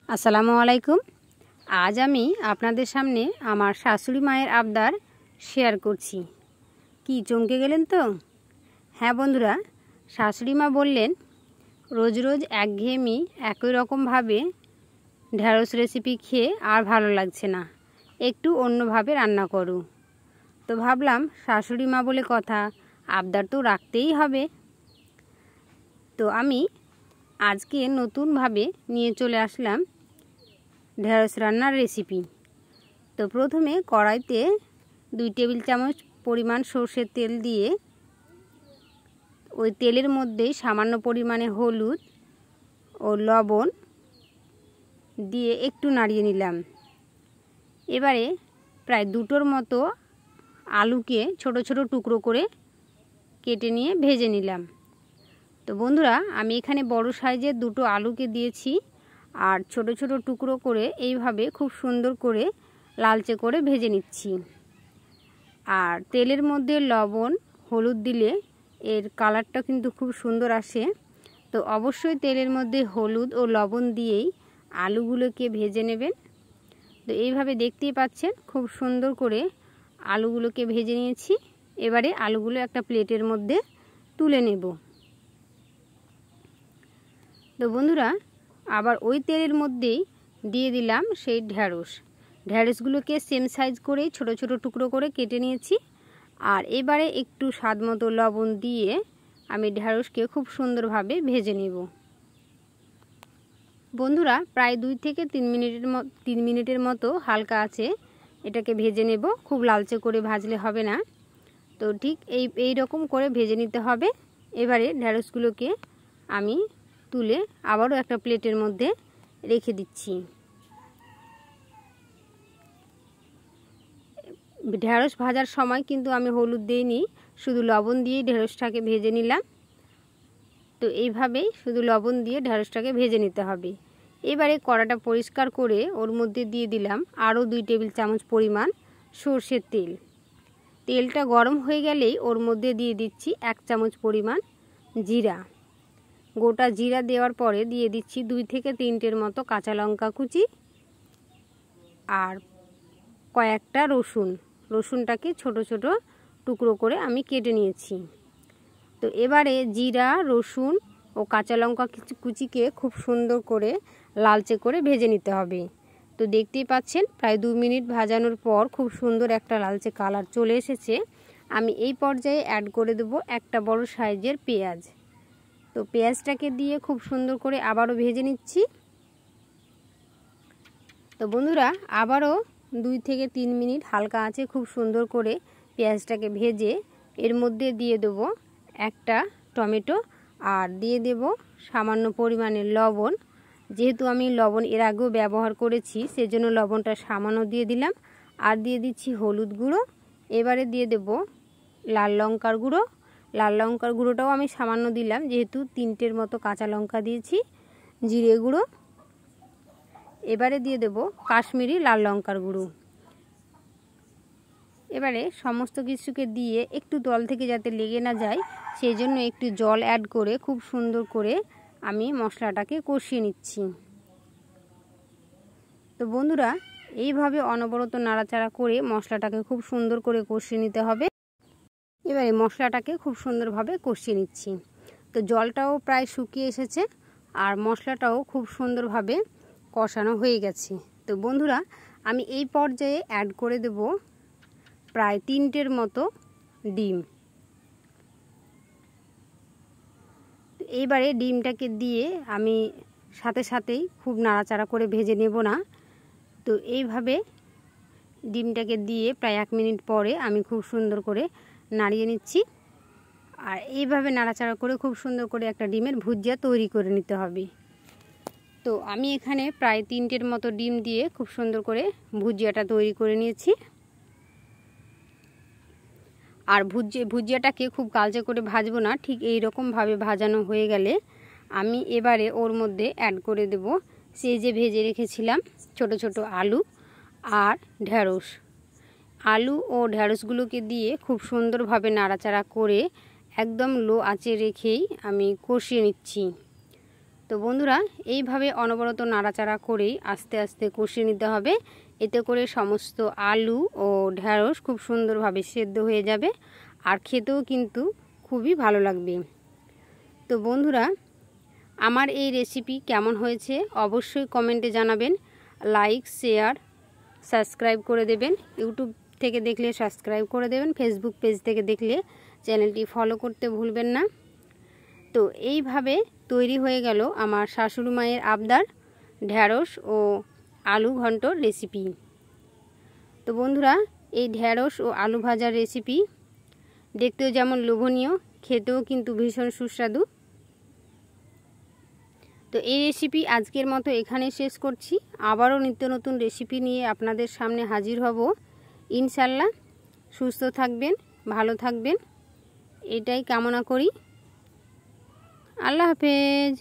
আসসালামু আলাইকুম। আজ আমি আপনাদের সামনে আমার শাশুড়ি মায়ের আবদার শেয়ার করছি। কি চমকে গেলেন তো? হ্যাঁ বন্ধুরা, শাশুড়ি মা বললেন রোজ রোজ একঘেয়েমি একই রকমভাবে ঢ্যাঁড়স রেসিপি খেয়ে আর ভালো লাগছে না, একটু অন্যভাবে রান্না করো। তো ভাবলাম শাশুড়ি মা বলে কথা, আবদার তো রাখতেই হবে। তো আমি আজকে নতুনভাবে নিয়ে চলে আসলাম ঢেঁড়স রান্নার রেসিপি। তো প্রথমে কড়াইতে 2 টেবিল চামচ পরিমাণ সর্ষের তেল দিয়ে ওই তেলের মধ্যে সামান্য পরিমাণে হলুদ ও লবণ দিয়ে একটু নাড়িয়ে নিলাম। এবারে প্রায় 2টোর মতো আলুকে ছোট ছোট টুকরো করে কেটে নিয়ে ভেজে নিলাম। তো বন্ধুরা, আমি এখানে বড় সাইজের 2টো আলুকে দিয়েছি আর ছোট ছোট টুকরো করে এইভাবে খুব সুন্দর করে লালচে করে ভেজে নিচ্ছি। আর তেলের মধ্যে লবণ হলুদ দিলে এর কালারটা কিন্তু খুব সুন্দর আসে। তো অবশ্যই তেলের মধ্যে হলুদ ও লবণ দিয়েই আলুগুলোকে ভেজে নেবেন। তো এইভাবে দেখতেই পাচ্ছেন খুব সুন্দর করে আলুগুলোকে ভেজে নিয়েছি। এবারে আলুগুলো একটা প্লেটের মধ্যে তুলে নেব। তো বন্ধুরা, আবার ওই তেলের মধ্যেই দিয়ে দিলাম সেই ঢ্যাঁড়সগুলোকে সেম সাইজ করেই ছোট ছোট টুকরো করে কেটে নিয়েছি। আর এবারে একটু স্বাদ মতো লবণ দিয়ে আমি ঢ্যাঁড়সকে খুব সুন্দরভাবে ভেজে নেব। বন্ধুরা, প্রায় 2 থেকে 3 মিনিটের মতো হালকা আছে এটাকে ভেজে নেব, খুব লালচে করে ভাজলে হবে না। তো ঠিক এই রকম করে ভেজে নিতে হবে। এবারে ঢ্যাঁড়সগুলোকে আমি তুলে আবারও একটা প্লেটের মধ্যে রেখে দিচ্ছি। ঢ্যাঁড়স ভাজার সময় কিন্তু আমি হলুদ দিইনি, শুধু লবণ দিয়ে ঢ্যাঁড়সটাকে ভেজে নিলাম। তো এইভাবেই শুধু লবণ দিয়ে ঢ্যাঁড়সটাকে ভেজে নিতে হবে। এবারে কড়াটা পরিষ্কার করে ওর মধ্যে দিয়ে দিলাম আরও 2 টেবিল চামচ পরিমাণ সর্ষের তেল। তেলটা গরম হয়ে গেলেই ওর মধ্যে দিয়ে দিচ্ছি 1 চামচ পরিমাণ জিরা। গোটা জিরা দেওয়ার পরে দিয়ে দিচ্ছি 2 থেকে 3টের মতো কাঁচা লঙ্কা কুচি আর কয়েকটা রসুনটাকে ছোট ছোট টুকরো করে আমি কেটে নিয়েছি। তো এবারে জিরা, রসুন ও কাঁচা লঙ্কা কুচিকে খুব সুন্দর করে লালচে করে ভেজে নিতে হবে। তো দেখতেই পাচ্ছেন প্রায় 2 মিনিট ভাজানোর পর খুব সুন্দর একটা লালচে কালার চলে এসেছে। আমি এই পর্যায়ে অ্যাড করে দেব একটা বড় সাইজের পেঁয়াজ। তো পেঁয়াজটাকে দিয়ে খুব সুন্দর করে আবারও ভেজে নিচ্ছি। তো বন্ধুরা, আবারও 2 থেকে 3 মিনিট হালকা আঁচে খুব সুন্দর করে পেঁয়াজটাকে ভেজে এর মধ্যে দিয়ে দেব একটা টমেটো আর দিয়ে দেব সামান্য পরিমাণে লবণ। যেহেতু আমি লবণ এর আগেও ব্যবহার করেছি সেজন্য লবণটা সামান্য দিয়ে দিলাম। আর দিয়ে দিচ্ছি হলুদ গুঁড়ো। এবারে দিয়ে দেব লাল লঙ্কার গুঁড়ো। লাল লঙ্কার গুঁড়োটাও আমি সামান্য দিলাম, যেহেতু 3টের মতো কাঁচা লঙ্কা দিয়েছি। জিরে গুঁড়ো। এবারে দিয়ে দেব কাশ্মীরি লাল লঙ্কার গুঁড়ো। এবারে সমস্ত কিছুকে দিয়ে একটু তল থেকে যাতে লেগে না যায় সেই জন্য একটু জল অ্যাড করে খুব সুন্দর করে আমি মশলাটাকে কষিয়ে নিচ্ছি। তো বন্ধুরা, এইভাবে অনবরত নাড়াচাড়া করে মশলাটাকে খুব সুন্দর করে কষিয়ে নিতে হবে। এবারে মশলাটাকে খুব সুন্দরভাবে কষিয়ে নিচ্ছি। তো জলটাও প্রায় শুকিয়ে এসেছে আর মশলাটাও খুব সুন্দরভাবে কষানো হয়ে গেছে। তো বন্ধুরা, আমি এই পর্যায়ে অ্যাড করে দেব প্রায় 3টের মতো ডিম। এইবারে ডিমটাকে দিয়ে আমি সাথে সাথেই খুব নাড়াচাড়া করে ভেজে নেব না। তো এইভাবে ডিমটাকে দিয়ে প্রায় 1 মিনিট পরে আমি খুব সুন্দর করে নাড়িয়ে নিচ্ছি। আর এইভাবে নাড়াচাড়া করে খুব সুন্দর করে একটা ডিমের ভুজিয়া তৈরি করে নিতে হবে। তো আমি এখানে প্রায় 3টের মতো ডিম দিয়ে খুব সুন্দর করে ভুজিয়াটা তৈরি করে নিয়েছি। আর ভুজিয়াটাকে খুব কালচে করে ভাজবো না, ঠিক এই রকমভাবে ভাজানো হয়ে গেলে আমি এবারে ওর মধ্যে অ্যাড করে দেব সেই যে ভেজে রেখেছিলাম ছোট ছোট আলু আর ঢ্যাঁড়স। আলু ও ঢ্যাঁড়সগুলোকে দিয়ে খুব সুন্দরভাবে নাড়াচাড়া করে একদম লো আঁচে রেখেই আমি কষিয়ে নিচ্ছি। তো বন্ধুরা, এইভাবে অনবরত নাড়াচাড়া করেই আস্তে আস্তে কষিয়ে নিতে হবে। এতে করে সমস্ত আলু ও ঢ্যাঁড়স খুব সুন্দরভাবে সেদ্ধ হয়ে যাবে আর খেতেও কিন্তু খুবই ভালো লাগবে। তো বন্ধুরা, আমার এই রেসিপি কেমন হয়েছে অবশ্যই কমেন্টে জানাবেন। লাইক, শেয়ার, সাবস্ক্রাইব করে দেবেন। ইউটিউব থেকে দেখলে সাবস্ক্রাইব করে দেবেন, ফেসবুক পেজ থেকে দেখলে চ্যানেলটি ফলো করতে ভুলবেন না। তো এইভাবে তৈরি হয়ে গেল আমার শাশুড়ি মায়ের আবদার ঢ্যাঁড়স ও আলু ঘন্টর রেসিপি। তো বন্ধুরা, এই ঢ্যাঁড়স ও আলু ভাজার রেসিপি দেখতেও যেমন লোভনীয়, খেতেও কিন্তু ভীষণ সুস্বাদু। তো এই রেসিপি আজকের মতো এখানে শেষ করছি। আবারও নিত্য নতুন রেসিপি নিয়ে আপনাদের সামনে হাজির হব ইনশাল্লাহ। সুস্থ থাকবেন, ভালো থাকবেন, এটাই কামনা করি। আল্লাহ হাফেজ।